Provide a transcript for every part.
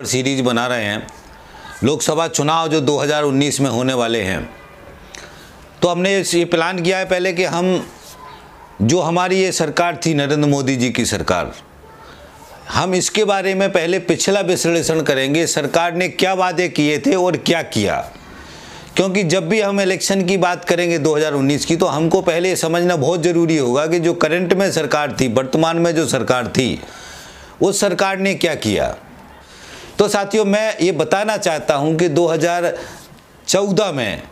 Series बना रहे हैं लोकसभा चुनाव जो 2019 में होने वाले हैं। तो हमने ये प्लान किया है पहले कि हम जो हमारी ये सरकार थी नरेंद्र मोदी जी की सरकार, हम इसके बारे में पहले पिछला विश्लेषण करेंगे, सरकार ने क्या वादे किए थे और क्या किया। क्योंकि जब भी हम इलेक्शन की बात करेंगे 2019 की, तो हमको पहले ये समझना बहुत ज़रूरी होगा कि जो करंट में सरकार थी, वर्तमान में जो सरकार थी, उस सरकार ने क्या किया। तो साथियों, मैं ये बताना चाहता हूं कि 2014 में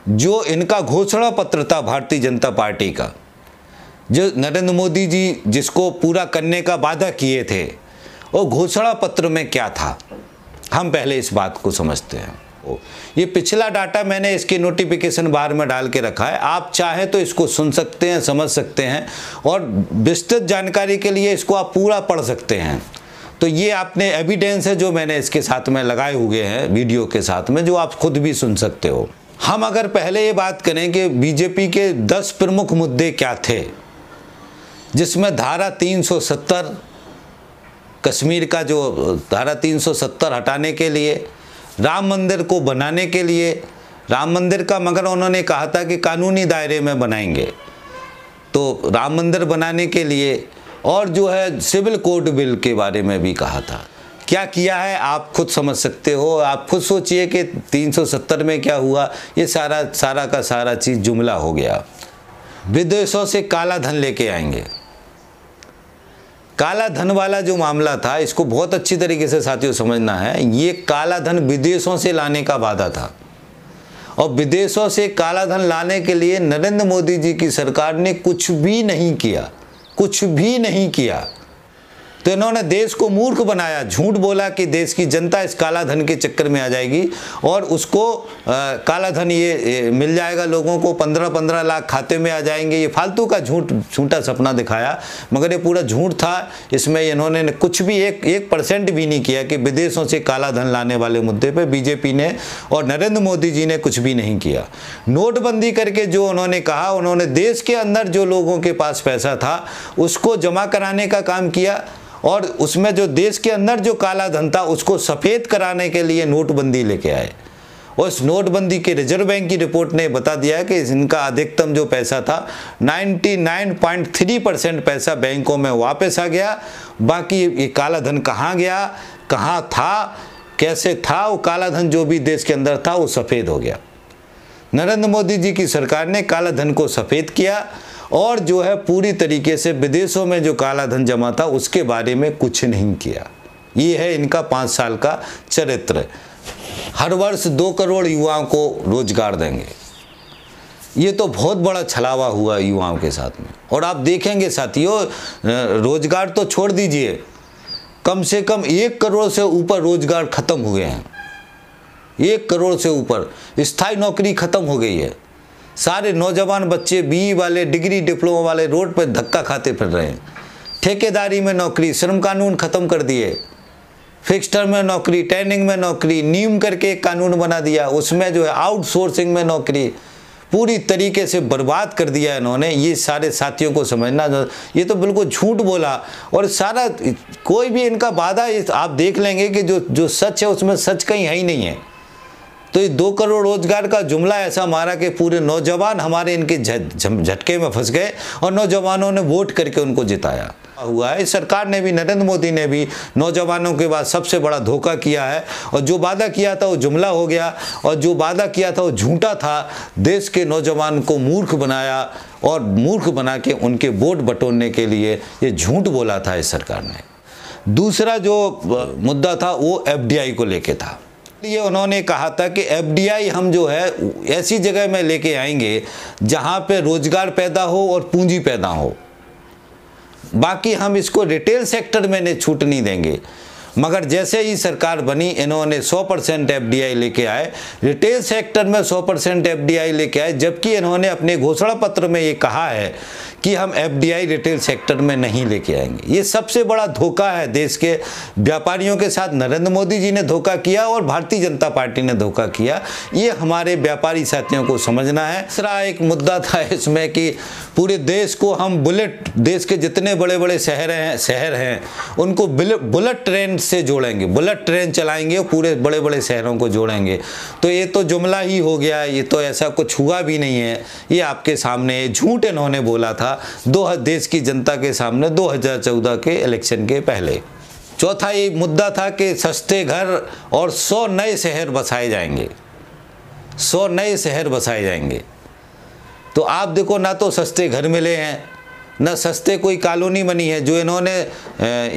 जो इनका घोषणा पत्र था भारतीय जनता पार्टी का, जो नरेंद्र मोदी जी जिसको पूरा करने का वादा किए थे, वो घोषणा पत्र में क्या था, हम पहले इस बात को समझते हैं। ये पिछला डाटा मैंने इसके नोटिफिकेशन बार में डाल के रखा है, आप चाहें तो इसको सुन सकते हैं, समझ सकते हैं, और विस्तृत जानकारी के लिए इसको आप पूरा पढ़ सकते हैं। तो ये आपने एविडेंस है जो मैंने इसके साथ में लगाए हुए हैं वीडियो के साथ में, जो आप खुद भी सुन सकते हो। हम अगर पहले ये बात करें कि बीजेपी के 10 प्रमुख मुद्दे क्या थे, जिसमें धारा 370 कश्मीर का जो धारा 370 हटाने के लिए, राम मंदिर को बनाने के लिए, राम मंदिर का मगर उन्होंने कहा था कि कानूनी दायरे में बनाएंगे, तो राम मंदिर बनाने के लिए, और जो है सिविल कोड बिल के बारे में भी कहा था। क्या किया है आप खुद समझ सकते हो, आप खुद सोचिए कि 370 में क्या हुआ। ये सारा का सारा चीज़ जुमला हो गया। विदेशों से काला धन लेके आएंगे। काला धन वाला जो मामला था, इसको बहुत अच्छी तरीके से साथियों समझना है। ये काला धन विदेशों से लाने का वादा था, और विदेशों से काला धन लाने के लिए नरेंद्र मोदी जी की सरकार ने कुछ भी नहीं किया, कुछ भी नहीं किया। तो इन्होंने देश को मूर्ख बनाया, झूठ बोला कि देश की जनता इस काला धन के चक्कर में आ जाएगी और उसको काला धन ये मिल जाएगा, लोगों को 15-15 लाख खाते में आ जाएंगे। ये फालतू का झूठा सपना दिखाया, मगर ये पूरा झूठ था। इसमें इन्होंने कुछ भी 1% भी नहीं किया कि विदेशों से काला धन लाने वाले मुद्दे पे बीजेपी ने और नरेंद्र मोदी जी ने कुछ भी नहीं किया। नोटबंदी करके जो उन्होंने कहा, उन्होंने देश के अंदर जो लोगों के पास पैसा था उसको जमा कराने का काम किया, और उसमें जो देश के अंदर जो काला धन था उसको सफ़ेद कराने के लिए नोटबंदी लेके आए। और इस नोटबंदी के रिजर्व बैंक की रिपोर्ट ने बता दिया है कि इनका अधिकतम जो पैसा था 99.3% पैसा बैंकों में वापस आ गया। बाकी ये काला धन कहाँ गया, कहाँ था, कैसे था, वो काला धन जो भी देश के अंदर था वो सफ़ेद हो गया। नरेंद्र मोदी जी की सरकार ने काला धन को सफ़ेद किया, और जो है पूरी तरीके से विदेशों में जो काला धन जमा था उसके बारे में कुछ नहीं किया। ये है इनका 5 साल का चरित्र। हर वर्ष 2 करोड़ युवाओं को रोजगार देंगे। ये तो बहुत बड़ा छलावा हुआ युवाओं के साथ में। और आप देखेंगे साथियों, रोजगार तो छोड़ दीजिए, कम से कम 1 करोड़ से ऊपर रोजगार खत्म हुए हैं। 1 करोड़ से ऊपर स्थायी नौकरी खत्म हो गई है। सारे नौजवान बच्चे BE वाले, डिग्री डिप्लोमा वाले रोड पर धक्का खाते फिर रहे हैं। ठेकेदारी में नौकरी, श्रम कानून ख़त्म कर दिए, फिक्स टर्म में नौकरी, ट्रेनिंग में नौकरी, नियम करके एक कानून बना दिया, उसमें जो है आउटसोर्सिंग में नौकरी, पूरी तरीके से बर्बाद कर दिया इन्होंने। ये सारे साथियों को समझना, ये तो बिल्कुल झूठ बोला। और सारा कोई भी इनका वादा आप देख लेंगे कि जो सच है उसमें सच कहीं है ही नहीं है। तो ये 2 करोड़ रोजगार का जुमला ऐसा मारा कि पूरे नौजवान हमारे इनके झटके में फंस गए, और नौजवानों ने वोट करके उनको जिताया हुआ है। इस सरकार ने भी, नरेंद्र मोदी ने भी नौजवानों के बाद सबसे बड़ा धोखा किया है। और जो वादा किया था वो जुमला हो गया, और जो वादा किया था वो झूठा था। देश के नौजवान को मूर्ख बनाया, और मूर्ख बना के उनके वोट बटोरने के लिए ये झूठ बोला था इस सरकार ने। दूसरा जो मुद्दा था वो FDI को लेके था। ये उन्होंने कहा था कि FDI हम जो है ऐसी जगह में लेके आएंगे जहां पे रोजगार पैदा हो और पूंजी पैदा हो। बाकी हम इसको रिटेल सेक्टर में छूट नहीं देंगे। मगर जैसे ही सरकार बनी, इन्होंने 100% FDI लेके आए, रिटेल सेक्टर में 100% FDI लेके आए। जबकि इन्होंने अपने घोषणा पत्र में ये कहा है कि हम एफडीआई रिटेल सेक्टर में नहीं लेके आएंगे। ये सबसे बड़ा धोखा है देश के व्यापारियों के साथ। नरेंद्र मोदी जी ने धोखा किया और भारतीय जनता पार्टी ने धोखा किया। ये हमारे व्यापारी साथियों को समझना है। दूसरा एक मुद्दा था इसमें कि पूरे देश को हम देश के जितने बड़े बड़े शहर हैं उनको बुलेट ट्रेन से जोड़ेंगे, बुलेट ट्रेन चलाएंगे और पूरे बड़े बड़े शहरों को जोड़ेंगे। तो ये तो जुमला ही हो गया, ये तो ऐसा कुछ हुआ भी नहीं है। ये आपके सामने झूठ इन्होंने बोला था देश की जनता के सामने 2014 के इलेक्शन के पहले। चौथा ये मुद्दा था कि सस्ते घर और 100 नए शहर बसाए जाएंगे, 100 नए शहर बसाए जाएंगे। तो आप देखो, ना तो सस्ते घर मिले हैं, ना सस्ते कोई कॉलोनी बनी है। जो इन्होंने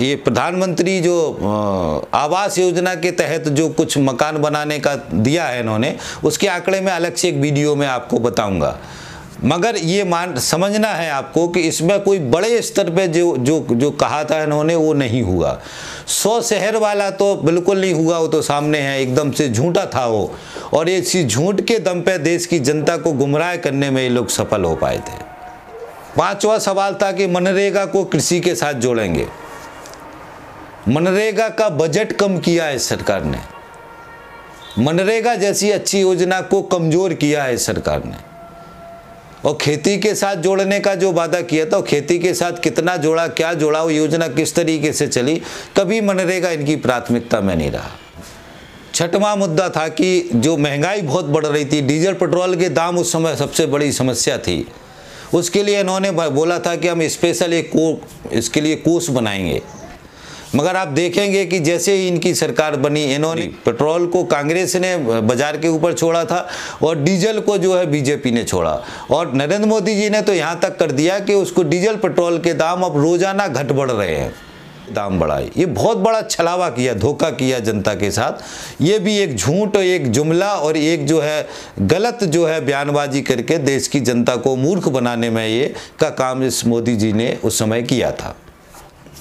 ये प्रधानमंत्री जो आवास योजना के तहत जो कुछ मकान बनाने का दिया है इन्होंने, उसके आंकड़े में अलग से एक वीडियो में आपको बताऊंगा। मगर ये समझना है आपको कि इसमें कोई बड़े स्तर पे जो कहा था इन्होंने वो नहीं हुआ। 100 शहर वाला तो बिल्कुल नहीं हुआ, वो तो सामने है, एकदम से झूठा था वो। और इसी झूठ के दम पे देश की जनता को गुमराह करने में ये लोग सफल हो पाए थे। पांचवा सवाल था कि मनरेगा को कृषि के साथ जोड़ेंगे। मनरेगा का बजट कम किया है सरकार ने, मनरेगा जैसी अच्छी योजना को कमजोर किया है सरकार ने। और खेती के साथ जोड़ने का जो वादा किया था, खेती के साथ कितना जोड़ा, क्या जोड़ा, वो योजना किस तरीके से चली, कभी मनरेगा इनकी प्राथमिकता में नहीं रहा। छठवां मुद्दा था कि जो महंगाई बहुत बढ़ रही थी, डीजल पेट्रोल के दाम उस समय सबसे बड़ी समस्या थी। उसके लिए इन्होंने बोला था कि हम स्पेशल इसके लिए कोर्स बनाएंगे। मगर आप देखेंगे कि जैसे ही इनकी सरकार बनी, इन्होंने पेट्रोल को कांग्रेस ने बाजार के ऊपर छोड़ा था और डीजल को जो है बीजेपी ने छोड़ा। और नरेंद्र मोदी जी ने तो यहाँ तक कर दिया कि उसको डीजल पेट्रोल के दाम अब रोजाना घट बढ़ रहे हैं, दाम बढ़ाए। ये बहुत बड़ा छलावा किया, धोखा किया जनता के साथ। ये भी एक झूठ, एक जुमला और एक जो है गलत जो है बयानबाजी करके देश की जनता को मूर्ख बनाने में ये का काम इस मोदी जी ने उस समय किया था।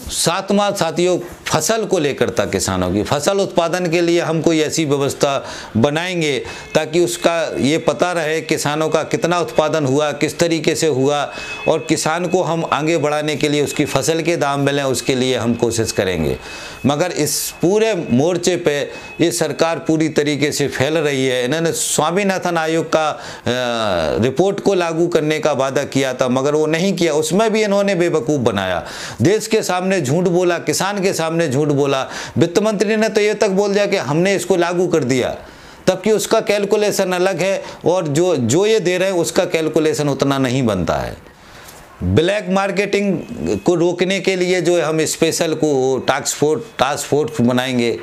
सातवां साथियों, फसल को लेकर था, किसानों की फसल उत्पादन के लिए हम कोई ऐसी व्यवस्था बनाएंगे ताकि उसका ये पता रहे किसानों का कितना उत्पादन हुआ, किस तरीके से हुआ, और किसान को हम आगे बढ़ाने के लिए उसकी फसल के दाम मिलें, उसके लिए हम कोशिश करेंगे। मगर इस पूरे मोर्चे पे ये सरकार पूरी तरीके से फैल रही है। इन्होंने स्वामीनाथन आयोग का रिपोर्ट को लागू करने का वादा किया था, मगर वो नहीं किया, उसमें भी इन्होंने बेवकूफ़ बनाया। देश के सामने झूठ बोला, किसान के सामने झूठ बोला। वित्त मंत्री ने तो ये तक बोल दिया कि हमने इसको लागू कर दिया, तबकि उसका कैलकुलेशन अलग है और जो ये दे रहे हैं उसका कैलकुलेशन उतना नहीं बनता है। ब्लैक मार्केटिंग को रोकने के लिए जो है हम स्पेशल को टास्क फोर्स बनाएंगे।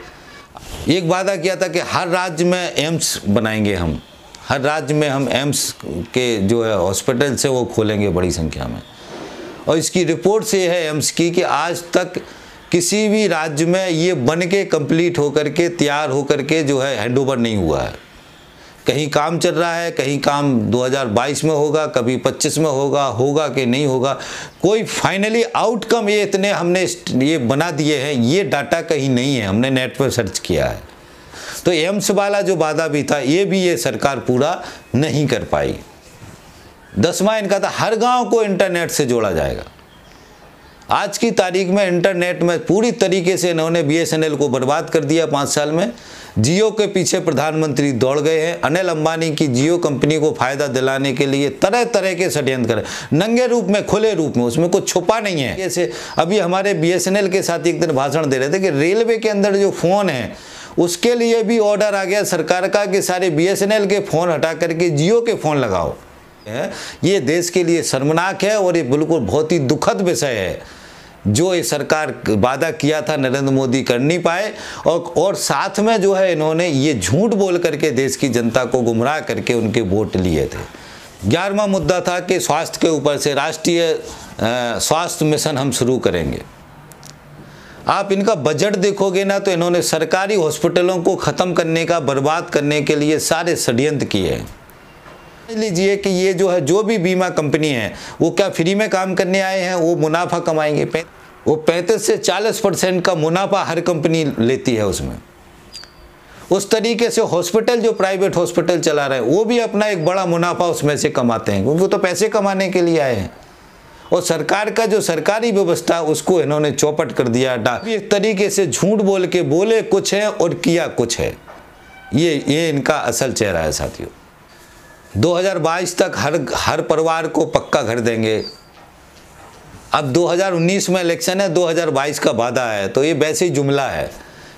एक वादा किया था कि हर राज्य में एम्स बनाएंगे, हम हर राज्य में हम एम्स के जो है हॉस्पिटल से वो खोलेंगे बड़ी संख्या में। और इसकी रिपोर्ट से है एम्स की कि आज तक किसी भी राज्य में ये बन के कंप्लीट होकर के तैयार होकर के जो है हैंडओवर नहीं हुआ है। कहीं काम चल रहा है, कहीं काम 2022 में होगा, कभी 25 में होगा कि नहीं होगा, कोई फाइनली आउटकम ये इतने हमने ये बना दिए हैं, ये डाटा कहीं नहीं है, हमने नेट पर सर्च किया है। तो एम्स वाला जो वादा भी था ये भी ये सरकार पूरा नहीं कर पाई। 10वां इनका था हर गांव को इंटरनेट से जोड़ा जाएगा। आज की तारीख में इंटरनेट में पूरी तरीके से इन्होंने बीएसएनएल को बर्बाद कर दिया। 5 साल में जियो के पीछे प्रधानमंत्री दौड़ गए हैं। अनिल अंबानी की जियो कंपनी को फायदा दिलाने के लिए तरह तरह के षड्यंत्र करें, नंगे रूप में, खुले रूप में, उसमें कुछ छुपा नहीं है। जैसे अभी हमारे बीएसएनएल के साथ एक दिन भाषण दे रहे थे कि रेलवे के अंदर जो फ़ोन है उसके लिए भी ऑर्डर आ गया सरकार का कि सारे बीएसएनएल के फ़ोन हटा करके जियो के फ़ोन लगाओ। ये देश के लिए शर्मनाक है और ये बिल्कुल बहुत ही दुखद विषय है। जो ये सरकार वादा किया था नरेंद्र मोदी कर नहीं पाए, और साथ में जो है इन्होंने ये झूठ बोल करके देश की जनता को गुमराह करके उनके वोट लिए थे। 11वां मुद्दा था कि स्वास्थ्य के ऊपर से राष्ट्रीय स्वास्थ्य मिशन हम शुरू करेंगे। आप इनका बजट देखोगे ना तो इन्होंने सरकारी हॉस्पिटलों को ख़त्म करने का, बर्बाद करने के लिए सारे षड्यंत्र किए हैं। समझ लीजिए कि ये जो है, जो भी बीमा कंपनी है वो क्या फ्री में काम करने आए हैं, वो मुनाफा कमाएंगे। वो 35 से 40% का मुनाफा हर कंपनी लेती है उसमें। उस तरीके से हॉस्पिटल, जो प्राइवेट हॉस्पिटल चला रहे हैं, वो भी अपना एक बड़ा मुनाफा उसमें से कमाते हैं, क्योंकि वो तो पैसे कमाने के लिए आए हैं। और सरकार का जो सरकारी व्यवस्था उसको इन्होंने चौपट कर दिया। एक तरीके से झूठ बोल के बोले कुछ है और किया कुछ है। ये इनका असल चेहरा है साथियों। 2022 तक हर परिवार को पक्का घर देंगे। अब 2019 में इलेक्शन है, 2022 का वादा है, तो ये वैसे ही जुमला है।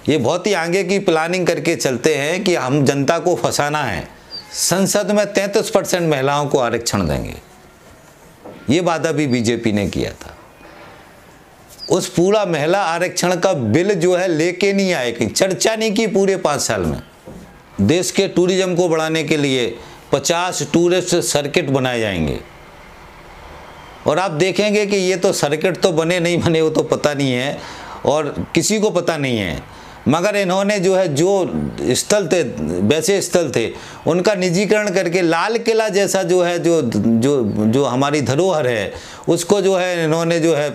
ये बहुत ही आगे की प्लानिंग करके चलते हैं कि हम जनता को फंसाना है। संसद में 33% महिलाओं को आरक्षण देंगे, ये वादा भी बीजेपी ने किया था। उस पूरा महिला आरक्षण का बिल जो है लेके नहीं आए, कि चर्चा नहीं की पूरे 5 साल में। देश के टूरिज्म को बढ़ाने के लिए 50 टूरिस्ट सर्किट बनाए जाएंगे, और आप देखेंगे कि ये तो सर्किट तो बने नहीं बने वो तो पता नहीं है और किसी को पता नहीं है, मगर इन्होंने जो है जो स्थल थे, वैसे स्थल थे, उनका निजीकरण करके लाल किला जैसा जो है जो हमारी धरोहर है उसको जो है इन्होंने जो है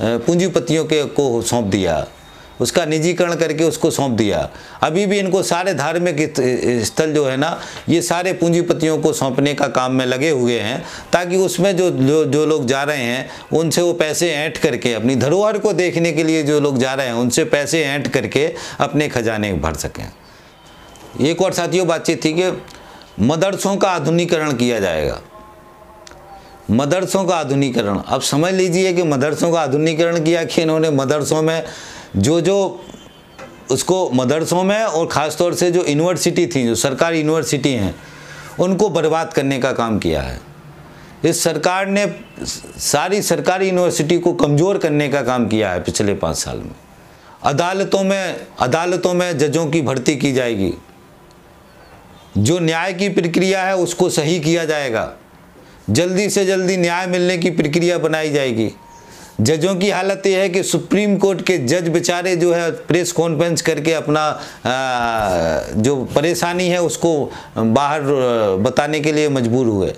पूंजीपतियों को सौंप दिया, उसका निजीकरण करके उसको सौंप दिया। अभी भी इनको सारे धार्मिक स्थल जो है ना, ये सारे पूंजीपतियों को सौंपने का काम में लगे हुए हैं, ताकि उसमें जो लोग जा रहे हैं उनसे वो पैसे ऐंठ करके, अपनी धरोहर को देखने के लिए जो लोग जा रहे हैं उनसे पैसे ऐंठ करके अपने खजाने भर सकें। एक और साथियों बातचीत थी कि मदरसों का आधुनिकीकरण किया जाएगा। मदरसों का आधुनिकीकरण, अब समझ लीजिए कि मदरसों का आधुनिकीकरण किया कि इन्होंने मदरसों में जो उसको मदरसों में और ख़ास तौर से जो यूनिवर्सिटी थी, जो सरकारी यूनिवर्सिटी हैं, उनको बर्बाद करने का काम किया है। इस सरकार ने सारी सरकारी यूनिवर्सिटी को कमज़ोर करने का काम किया है पिछले 5 साल में। अदालतों में जजों की भर्ती की जाएगी, जो न्याय की प्रक्रिया है उसको सही किया जाएगा, जल्दी से जल्दी न्याय मिलने की प्रक्रिया बनाई जाएगी। जजों की हालत यह है कि सुप्रीम कोर्ट के जज बेचारे जो है प्रेस कॉन्फ्रेंस करके अपना जो परेशानी है उसको बाहर बताने के लिए मजबूर हुए।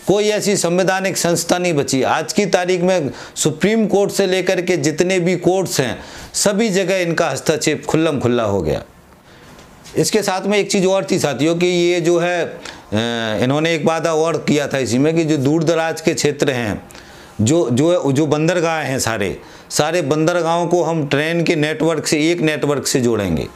कोई ऐसी संवैधानिक संस्था नहीं बची। आज की तारीख में सुप्रीम कोर्ट से लेकर के जितने भी कोर्ट्स हैं सभी जगह इनका हस्तक्षेप खुल्लम खुल्ला हो गया। इसके साथ में एक चीज़ और थी साथियों कि ये जो है इन्होंने एक वादा और किया था इसी में कि जो दूर दराज के क्षेत्र हैं, जो बंदरगाह हैं, सारे बंदरगाहों को हम ट्रेन के नेटवर्क से, एक नेटवर्क से जोड़ेंगे,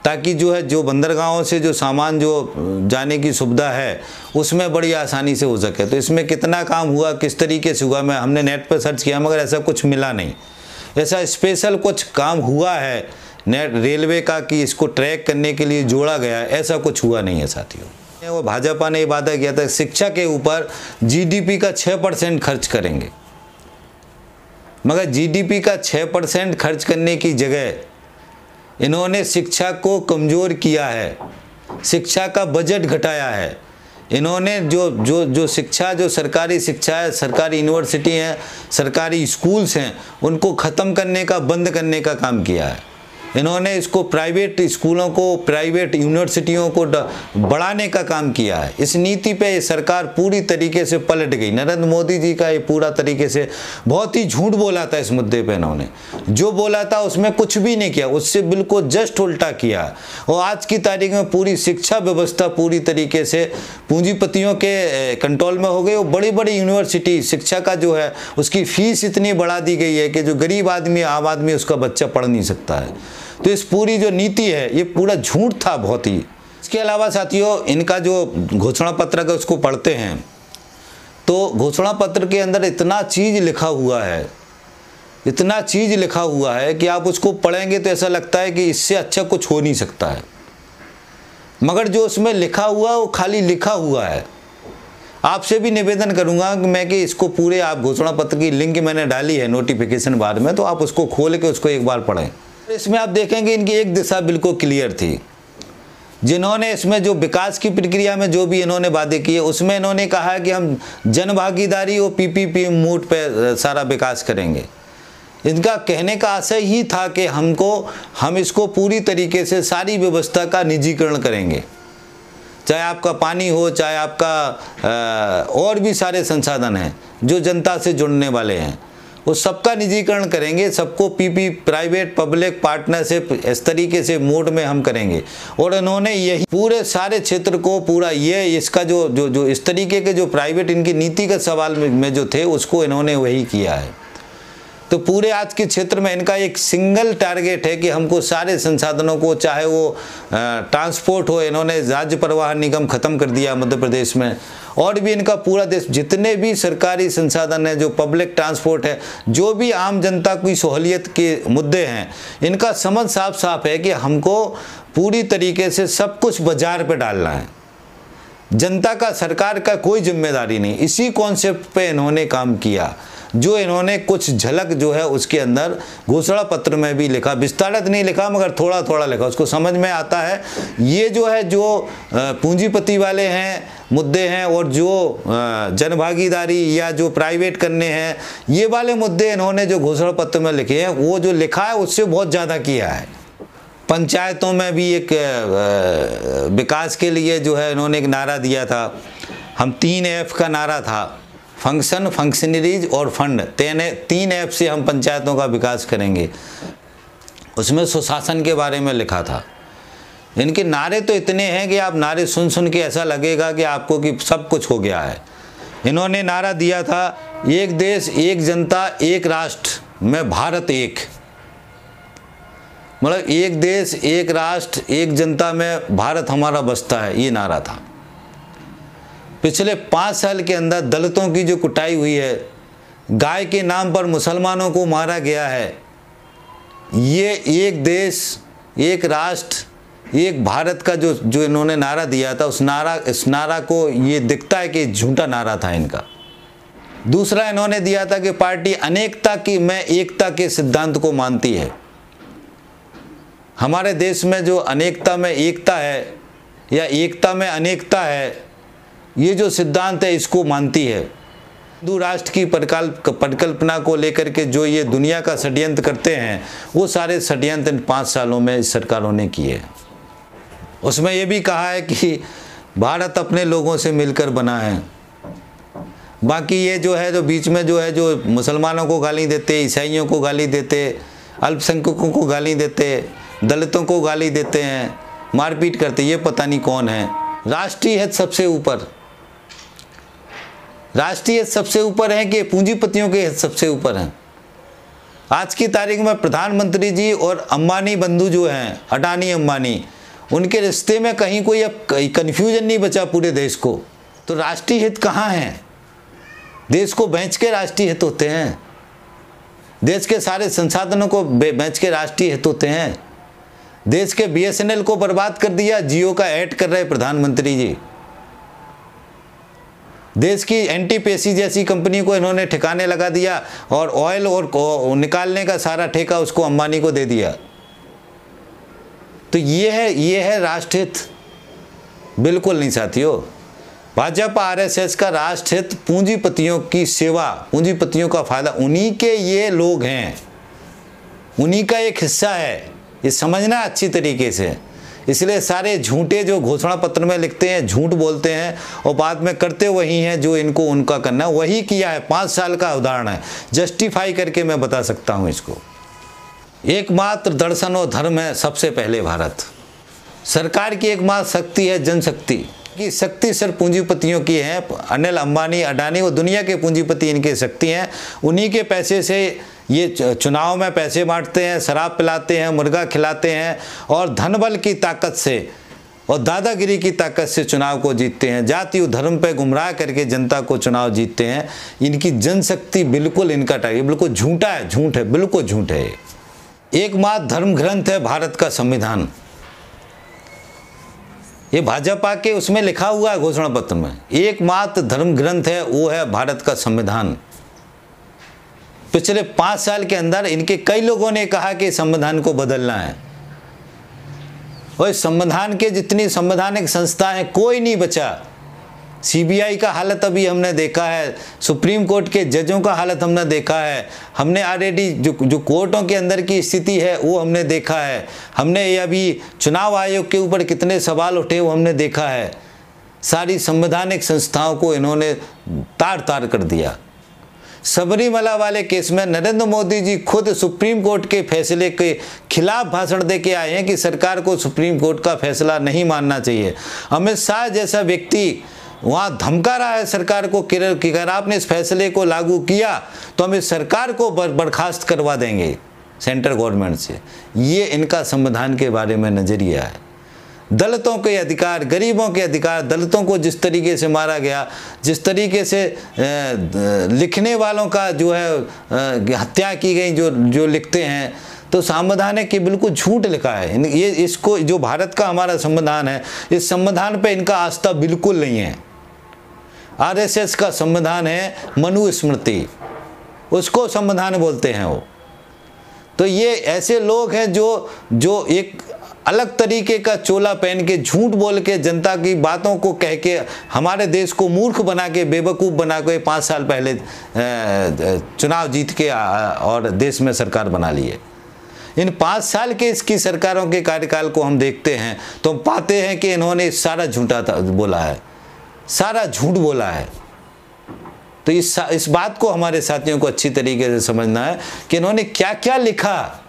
ताकि जो है जो बंदरगाहों से जो सामान जो जाने की सुविधा है उसमें बड़ी आसानी से हो सके। तो इसमें कितना काम हुआ, किस तरीके से हुआ, हमने नेट पर सर्च किया मगर ऐसा कुछ मिला नहीं। ऐसा स्पेशल कुछ काम हुआ है नेट रेलवे का कि इसको ट्रैक करने के लिए जोड़ा गया, ऐसा कुछ हुआ नहीं है साथियों। वो भाजपा ने ये वादा किया था शिक्षा के ऊपर जीडीपी का 6% खर्च करेंगे, मगर जीडीपी का 6% खर्च करने की जगह इन्होंने शिक्षा को कमज़ोर किया है, शिक्षा का बजट घटाया है। इन्होंने जो शिक्षा, जो सरकारी शिक्षा है, सरकारी यूनिवर्सिटी हैं, सरकारी स्कूल्स हैं, उनको ख़त्म करने का, बंद करने का काम किया है। इन्होंने इसको प्राइवेट स्कूलों को, प्राइवेट यूनिवर्सिटियों को बढ़ाने का काम किया है। इस नीति पे ये सरकार पूरी तरीके से पलट गई। नरेंद्र मोदी जी का ये पूरा तरीके से बहुत ही झूठ बोला था इस मुद्दे पे। इन्होंने जो बोला था उसमें कुछ भी नहीं किया, उससे बिल्कुल जस्ट उल्टा किया। और आज की तारीख में पूरी शिक्षा व्यवस्था पूरी तरीके से पूंजीपतियों के कंट्रोल में हो गई। और बड़ी बड़ी यूनिवर्सिटी शिक्षा का जो है उसकी फीस इतनी बढ़ा दी गई है कि जो गरीब आदमी, आम आदमी, उसका बच्चा पढ़ नहीं सकता है। तो इस पूरी जो नीति है ये पूरा झूठ था बहुत ही। इसके अलावा साथियों इनका जो घोषणा पत्र है उसको पढ़ते हैं तो घोषणा पत्र के अंदर इतना चीज़ लिखा हुआ है, इतना चीज़ लिखा हुआ है कि आप उसको पढ़ेंगे तो ऐसा लगता है कि इससे अच्छा कुछ हो नहीं सकता है। मगर जो उसमें लिखा हुआ वो खाली लिखा हुआ है। आपसे भी निवेदन करूंगा कि इसको पूरे आप घोषणा पत्र की लिंक मैंने डाली है नोटिफिकेशन बार में, तो आप उसको खोल के उसको एक बार पढ़ें। इसमें आप देखेंगे इनकी एक दिशा बिल्कुल क्लियर थी। जिन्होंने इसमें जो विकास की प्रक्रिया में जो भी इन्होंने वादे किए उसमें इन्होंने कहा है कि हम जन भागीदारी और पीपीपी मोड पे सारा विकास करेंगे। इनका कहने का आशय ही था कि हम इसको पूरी तरीके से सारी व्यवस्था का निजीकरण करेंगे, चाहे आपका पानी हो, चाहे आपका और भी सारे संसाधन हैं जो जनता से जुड़ने वाले हैं, वो सबका निजीकरण करेंगे, सबको पीपी प्राइवेट पब्लिक पार्टनरशिप इस तरीके से मोड में हम करेंगे। और इन्होंने यही पूरे सारे क्षेत्र को पूरा ये इसका जो इस तरीके के जो प्राइवेट इनकी नीतिगत सवाल में जो थे उसको इन्होंने वही किया है। तो पूरे आज के क्षेत्र में इनका एक सिंगल टारगेट है कि हमको सारे संसाधनों को, चाहे वो ट्रांसपोर्ट हो, इन्होंने राज्य परिवहन निगम खत्म कर दिया मध्य प्रदेश में, और भी इनका पूरा देश जितने भी सरकारी संसाधन है, जो पब्लिक ट्रांसपोर्ट है, जो भी आम जनता की सहूलियत के मुद्दे हैं, इनका समझ साफ साफ है कि हमको पूरी तरीके से सब कुछ बाजार पे डालना है। जनता का, सरकार का कोई जिम्मेदारी नहीं। इसी कॉन्सेप्ट पे इन्होंने काम किया, जो इन्होंने कुछ झलक जो है उसके अंदर घोषणा पत्र में भी लिखा, विस्तारित नहीं लिखा मगर थोड़ा थोड़ा लिखा, उसको समझ में आता है। ये जो है जो पूंजीपति वाले हैं मुद्दे हैं और जो जनभागीदारी या जो प्राइवेट करने हैं, ये वाले मुद्दे इन्होंने जो घोषणा पत्र में लिखे हैं, वो जो लिखा है उससे बहुत ज़्यादा किया है। पंचायतों में भी एक विकास के लिए जो है इन्होंने एक नारा दिया था, हम 3F का नारा था, फंक्शन, फंक्शनरीज और फंड। 3F से हम पंचायतों का विकास करेंगे। उसमें सुशासन के बारे में लिखा था। इनके नारे तो इतने हैं कि आप नारे सुन सुन के ऐसा लगेगा कि आपको कि सब कुछ हो गया है। इन्होंने नारा दिया था, एक देश एक जनता एक राष्ट्र में भारत एक। मतलब एक देश एक राष्ट्र एक जनता में भारत हमारा बसता है, ये नारा था। पिछले 5 साल के अंदर दलितों की जो कुटाई हुई है, गाय के नाम पर मुसलमानों को मारा गया है, ये एक देश एक राष्ट्र एक भारत का जो इन्होंने नारा दिया था, इस नारा को ये दिखता है कि झूठा नारा था इनका। दूसरा इन्होंने दिया था कि पार्टी अनेकता की में एकता के सिद्धांत को मानती है। हमारे देश में जो अनेकता में एकता है या एकता में अनेकता है, ये जो सिद्धांत है इसको मानती है। हिंदू राष्ट्र की परिकल्पना को लेकर के जो ये दुनिया का षड्यंत्र करते हैं, वो सारे षड्यंत्र इन 5 सालों में इस सरकारों ने किए। उसमें ये भी कहा है कि भारत अपने लोगों से मिलकर बना है। बाकी ये जो है जो बीच में जो है जो मुसलमानों को गाली देते, ईसाइयों को गाली देते, अल्पसंख्यकों को गाली देते, दलितों को गाली देते हैं, मारपीट करते, ये पता नहीं कौन है। राष्ट्रीय हित सबसे ऊपर, राष्ट्रीय हित सबसे ऊपर है कि पूंजीपतियों के हित सबसे ऊपर हैं। आज की तारीख में प्रधानमंत्री जी और अंबानी बंधु जो हैं, अडानी अंबानी, उनके रिश्ते में कहीं कोई अब कन्फ्यूजन नहीं बचा पूरे देश को। तो राष्ट्रीय हित कहाँ है? देश को बेच के राष्ट्रीय हित होते हैं, देश के सारे संसाधनों को बेच के राष्ट्रीय हित होते हैं। देश के BSNL को बर्बाद कर दिया, जियो का ऐड कर रहे प्रधानमंत्री जी। देश की NTPC जैसी कंपनी को इन्होंने ठिकाने लगा दिया और ऑयल और निकालने का सारा ठेका उसको अंबानी को दे दिया। तो ये है राष्ट्रहित? बिल्कुल नहीं साथियों। भाजपा RSS का राष्ट्रहित पूंजीपतियों की सेवा, पूंजीपतियों का फायदा, उन्हीं के ये लोग हैं, उन्हीं का एक हिस्सा है। ये समझना अच्छी तरीके से। इसलिए सारे झूठे जो घोषणा पत्र में लिखते हैं, झूठ बोलते हैं और बाद में करते वही हैं जो इनको उनका करना है, वही किया है। 5 साल का उदाहरण है, जस्टिफाई करके मैं बता सकता हूँ इसको। एकमात्र दर्शन और धर्म है सबसे पहले भारत। सरकार की एकमात्र शक्ति है जनशक्ति की शक्ति सिर्फ पूंजीपतियों की है। अनिल अंबानी, अडानी, वो दुनिया के पूंजीपति इनकी शक्ति हैं। उन्हीं के पैसे से ये चुनाव में पैसे बांटते हैं, शराब पिलाते हैं, मुर्गा खिलाते हैं और धनबल की ताकत से और दादागिरी की ताकत से चुनाव को जीतते हैं। जाति और धर्म पे गुमराह करके जनता को चुनाव जीतते हैं। इनकी जनशक्ति बिल्कुल इनका टारगेट बिल्कुल झूठा है, झूठ है, बिल्कुल झूठ है। एकमात्र धर्म ग्रंथ है भारत का संविधान। ये भाजपा के उसमें लिखा हुआ है घोषणा पत्र में, एकमात्र धर्म ग्रंथ है वो है भारत का संविधान। पिछले 5 साल के अंदर इनके कई लोगों ने कहा कि संविधान को बदलना है और संविधान के जितनी संवैधानिक संस्था हैं कोई नहीं बचा। CBI का हालत अभी हमने देखा है, सुप्रीम कोर्ट के जजों का हालत हमने देखा है, हमने ऑलरेडी जो कोर्टों के अंदर की स्थिति है वो हमने देखा है, हमने ये अभी चुनाव आयोग के ऊपर कितने सवाल उठे वो हमने देखा है। सारी संवैधानिक संस्थाओं को इन्होंने तार तार कर दिया। सबरीमला वाले केस में नरेंद्र मोदी जी खुद सुप्रीम कोर्ट के फैसले के खिलाफ भाषण दे के आए हैं कि सरकार को सुप्रीम कोर्ट का फैसला नहीं मानना चाहिए। अमित शाह जैसा व्यक्ति वहाँ धमका रहा है सरकार को कि अगर आपने इस फैसले को लागू किया तो हम इस सरकार को बर्खास्त करवा देंगे सेंट्रल गवर्नमेंट से। ये इनका संविधान के बारे में नज़रिया है। दलितों के अधिकार, गरीबों के अधिकार, दलितों को जिस तरीके से मारा गया, जिस तरीके से लिखने वालों का जो है हत्या की गई, जो लिखते हैं, तो संविधान की बिल्कुल झूठ लिखा है। ये इसको जो भारत का हमारा संविधान है, इस संविधान पे इनका आस्था बिल्कुल नहीं है। आरएसएस का संविधान है मनुस्मृति, उसको संविधान बोलते हैं वो। तो ये ऐसे लोग हैं जो एक अलग तरीके का चोला पहन के, झूठ बोल के, जनता की बातों को कह के हमारे देश को मूर्ख बना के, बेवकूफ़ बना के 5 साल पहले चुनाव जीत के और देश में सरकार बना ली है। इन 5 साल के इसकी सरकारों के कार्यकाल को हम देखते हैं तो हम पाते हैं कि इन्होंने सारा झूठा बोला है, सारा झूठ बोला है। तो इस बात को हमारे साथियों को अच्छी तरीके से समझना है कि इन्होंने क्या क्या लिखा।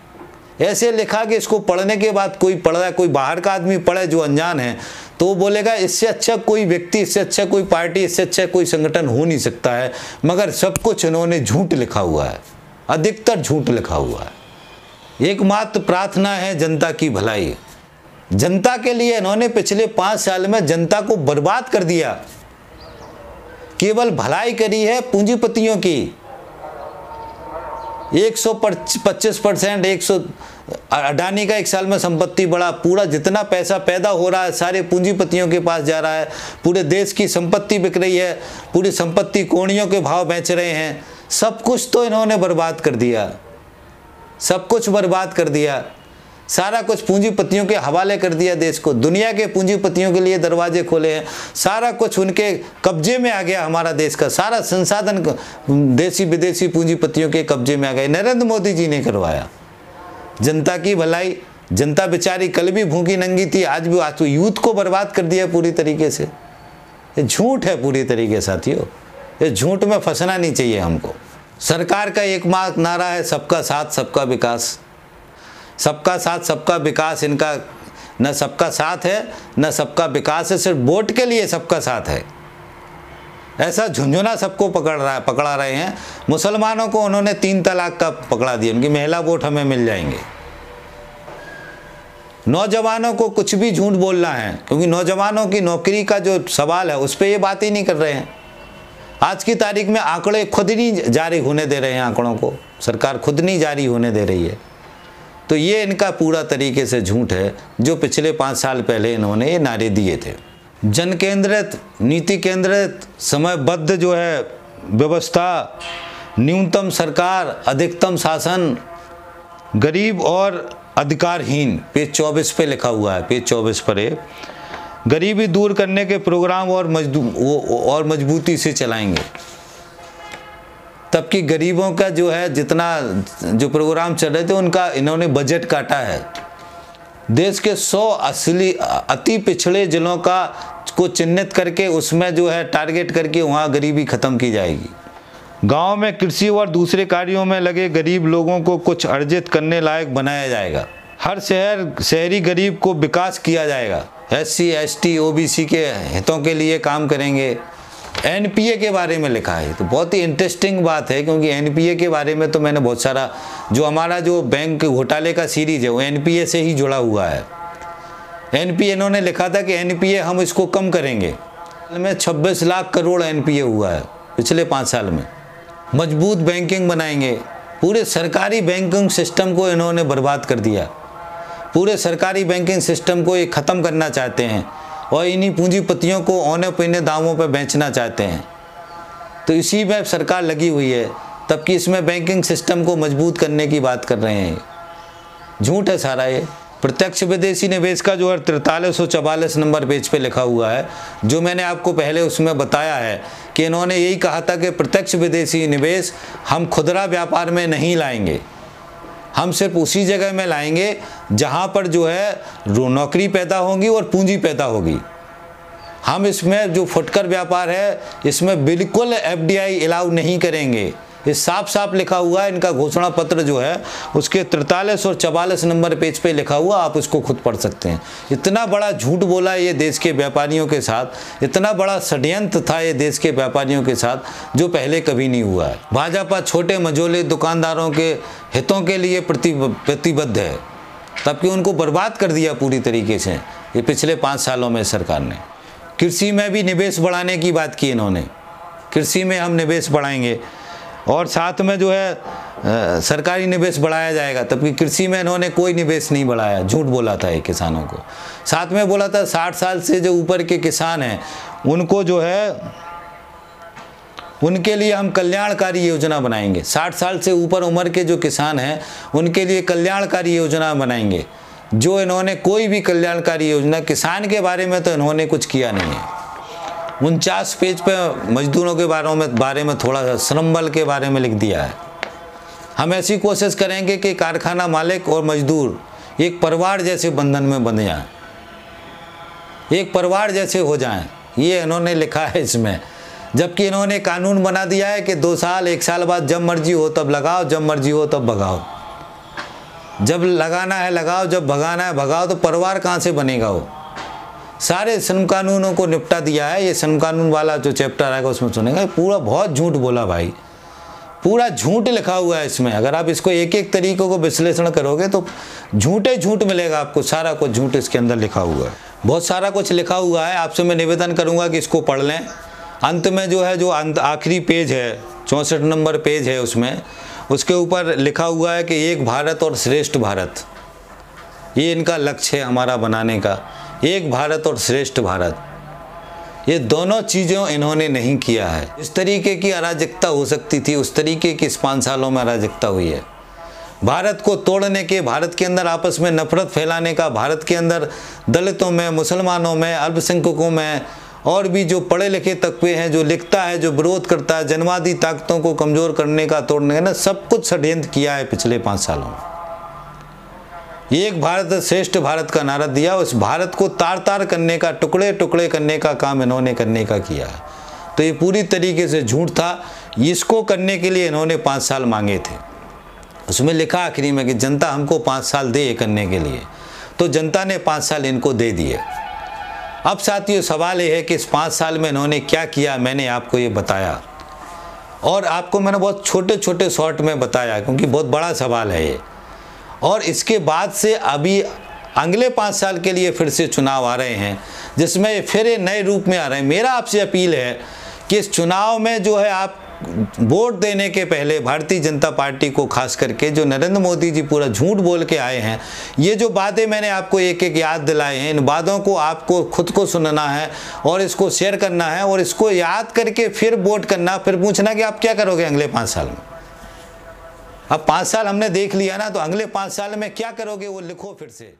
ऐसे लिखा कि इसको पढ़ने के बाद कोई पढ़ रहा है, कोई बाहर का आदमी पढ़े जो अनजान है, तो वो बोलेगा इससे अच्छा कोई व्यक्ति, इससे अच्छा कोई पार्टी, इससे अच्छा कोई संगठन हो नहीं सकता है। मगर सब कुछ इन्होंने झूठ लिखा हुआ है, अधिकतर झूठ लिखा हुआ है। एकमात्र प्रार्थना है जनता की भलाई। जनता के लिए इन्होंने पिछले 5 साल में जनता को बर्बाद कर दिया। केवल भलाई करी है पूंजीपतियों की। 125%, अडानी का 1 साल में संपत्ति बढ़ा, पूरा जितना पैसा पैदा हो रहा है सारे पूंजीपतियों के पास जा रहा है। पूरे देश की संपत्ति बिक रही है, पूरी संपत्ति कोड़ियों के भाव बेच रहे हैं। सब कुछ तो इन्होंने बर्बाद कर दिया, सब कुछ बर्बाद कर दिया, सारा कुछ पूंजीपतियों के हवाले कर दिया देश को। दुनिया के पूंजीपतियों के लिए दरवाजे खोले हैं, सारा कुछ उनके कब्जे में आ गया। हमारा देश का सारा संसाधन देसी विदेशी पूंजीपतियों के कब्जे में आ गए। नरेंद्र मोदी जी ने करवाया जनता की भलाई। जनता बेचारी कल भी भूखी नंगी थी, आज भी। आज तो यूथ को बर्बाद कर दिया पूरी तरीके से। ये झूठ है पूरी तरीके साथियों, ये झूठ में फंसना नहीं चाहिए हमको। सरकार का एकमात्र नारा है सबका साथ सबका विकास। सबका साथ सबका विकास इनका न सबका साथ है न सबका विकास है, सिर्फ वोट के लिए सबका साथ है। ऐसा झुंझुना सबको पकड़ा रहे हैं। मुसलमानों को उन्होंने 3 तलाक का पकड़ा दिया, उनकी महिला वोट हमें मिल जाएंगे। नौजवानों को कुछ भी झूठ बोलना है, क्योंकि नौजवानों की नौकरी का जो सवाल है उस पर ये बात ही नहीं कर रहे हैं। आज की तारीख में आंकड़े खुद नहीं जारी होने दे रहे हैं, आंकड़ों को सरकार खुद नहीं जारी होने दे रही है। तो ये इनका पूरा तरीके से झूठ है जो पिछले 5 साल पहले इन्होंने ये नारे दिए थे। जन केंद्रित, नीति केंद्रित, समयबद्ध जो है व्यवस्था, न्यूनतम सरकार, अधिकतम शासन, गरीब और अधिकारहीन, पेज 24 पे लिखा हुआ है। पेज 24 पर है, गरीबी दूर करने के प्रोग्राम और मजबूती से चलाएंगे। तब कि गरीबों का जो है जितना जो प्रोग्राम चल रहे थे उनका इन्होंने बजट काटा है। देश के 100 असली अति पिछड़े जिलों को चिन्हित करके उसमें जो है टारगेट करके वहाँ गरीबी ख़त्म की जाएगी। गांव में कृषि और दूसरे कार्यों में लगे गरीब लोगों को कुछ अर्जित करने लायक बनाया जाएगा। हर शहरी गरीब को विकास किया जाएगा। SC, ST, OBC के हितों के लिए काम करेंगे। NPA के बारे में लिखा है, तो बहुत ही इंटरेस्टिंग बात है, क्योंकि NPA के बारे में तो मैंने बहुत सारा, जो हमारा जो बैंक घोटाले का सीरीज है वो NPA से ही जुड़ा हुआ है। NPA इन्होंने लिखा था कि NPA हम इसको कम करेंगे। में 26 लाख करोड़ NPA हुआ है पिछले 5 साल में। मजबूत बैंकिंग बनाएंगे। पूरे सरकारी बैंकिंग सिस्टम को इन्होंने बर्बाद कर दिया। पूरे सरकारी बैंकिंग सिस्टम को ये ख़त्म करना चाहते हैं और इन्हीं पूंजीपतियों को औने पौने दामों पर बेचना चाहते हैं। तो इसी में सरकार लगी हुई है, तब कि इसमें बैंकिंग सिस्टम को मजबूत करने की बात कर रहे हैं। झूठ है सारा ये। प्रत्यक्ष विदेशी निवेश का जो है 4344 नंबर पेज पे लिखा हुआ है, जो मैंने आपको पहले उसमें बताया है कि इन्होंने यही कहा था कि प्रत्यक्ष विदेशी निवेश हम खुदरा व्यापार में नहीं लाएंगे, हम सिर्फ उसी जगह में लाएंगे जहां पर जो है नौकरी पैदा होगी और पूंजी पैदा होगी। हम इसमें जो फुटकर व्यापार है इसमें बिल्कुल FDI अलाउ नहीं करेंगे। ये साफ साफ लिखा हुआ है। इनका घोषणा पत्र जो है उसके 43 और 44 नंबर पेज पे लिखा हुआ, आप उसको खुद पढ़ सकते हैं। इतना बड़ा झूठ बोला ये देश के व्यापारियों के साथ, इतना बड़ा षड्यंत्र था ये देश के व्यापारियों के साथ जो पहले कभी नहीं हुआ है। भाजपा छोटे मझोले दुकानदारों के हितों के लिए प्रतिबद्ध है, तब कि उनको बर्बाद कर दिया पूरी तरीके से ये पिछले 5 सालों में सरकार ने। कृषि में भी निवेश बढ़ाने की बात की इन्होंने, कृषि में हम निवेश बढ़ाएंगे और साथ में जो है सरकारी निवेश बढ़ाया जाएगा, तबकि कृषि में इन्होंने कोई निवेश नहीं बढ़ाया, झूठ बोला था ये किसानों को। साथ में बोला था 60 साल से जो ऊपर के किसान हैं उनको जो है उनके लिए हम कल्याणकारी योजना बनाएंगे। 60 साल से ऊपर उम्र के जो किसान हैं उनके लिए कल्याणकारी योजना बनाएंगे। जो इन्होंने कोई भी कल्याणकारी योजना किसान के बारे में तो इन्होंने कुछ किया नहीं है। 49 पेज पे मजदूरों के बारे में थोड़ा सा श्रम बल के बारे में लिख दिया है। हम ऐसी कोशिश करेंगे कि कारखाना मालिक और मजदूर एक परिवार जैसे बंधन में बंध जाएं, एक परिवार जैसे हो जाएं, ये इन्होंने लिखा है इसमें। जबकि इन्होंने कानून बना दिया है कि 2 साल 1 साल बाद जब मर्जी हो तब लगाओ, जब मर्जी हो तब भगाओ। जब लगाना है लगाओ, जब भगाना है भगाओ। तो परिवार कहाँ से बनेगा? वो सारे श्रम कानूनों को निपटा दिया है। ये श्रम कानून वाला जो चैप्टर आएगा उसमें सुनेगा। पूरा बहुत झूठ बोला भाई, पूरा झूठ लिखा हुआ है इसमें। अगर आप इसको एक एक तरीकों को विश्लेषण करोगे तो झूठे झूठ मिलेगा आपको, सारा कुछ झूठ इसके अंदर लिखा हुआ है। बहुत सारा कुछ लिखा हुआ है। आपसे मैं निवेदन करूँगा कि इसको पढ़ लें। अंत में जो है, जो आखिरी पेज है 64 नंबर पेज है, उसमें उसके ऊपर लिखा हुआ है कि एक भारत और श्रेष्ठ भारत, ये इनका लक्ष्य है हमारा बनाने का। एक भारत और श्रेष्ठ भारत, ये दोनों चीज़ों इन्होंने नहीं किया है। इस तरीके की अराजकता हो सकती थी, उस तरीके की इस 5 सालों में अराजकता हुई है। भारत को तोड़ने के, भारत के अंदर आपस में नफरत फैलाने का, भारत के अंदर दलितों में, मुसलमानों में, अल्पसंख्यकों में और भी जो पढ़े लिखे तबके हैं, जो लिखता है, जो विरोध करता है, जनवादी ताकतों को कमज़ोर करने का, तोड़ने का, ना सब कुछ षड्यंत्र किया है पिछले 5 सालों में। एक भारत श्रेष्ठ भारत का नारा दिया, उस भारत को तार तार करने का, टुकड़े टुकड़े करने का काम इन्होंने करने का किया है। तो ये पूरी तरीके से झूठ था। इसको करने के लिए इन्होंने 5 साल मांगे थे। उसमें लिखा आखिरी में कि जनता हमको 5 साल दे करने के लिए, तो जनता ने 5 साल इनको दे दिए। अब साथियों सवाल ये है कि इस 5 साल में इन्होंने क्या किया। मैंने आपको ये बताया और आपको मैंने बहुत छोटे छोटे शॉर्ट में बताया, क्योंकि बहुत बड़ा सवाल है ये। और इसके बाद से अभी अगले 5 साल के लिए फिर से चुनाव आ रहे हैं, जिसमें फिर नए रूप में आ रहे हैं। मेरा आपसे अपील है कि इस चुनाव में जो है आप वोट देने के पहले भारतीय जनता पार्टी को खास करके, जो नरेंद्र मोदी जी पूरा झूठ बोल के आए हैं, ये जो बातें मैंने आपको एक एक याद दिलाए हैं, इन बातों को आपको खुद को सुनना है और इसको शेयर करना है और इसको याद करके फिर वोट करना, फिर पूछना कि आप क्या करोगे अगले 5 साल में। अब 5 साल हमने देख लिया ना, तो अगले 5 साल में क्या करोगे वो लिखो फिर से।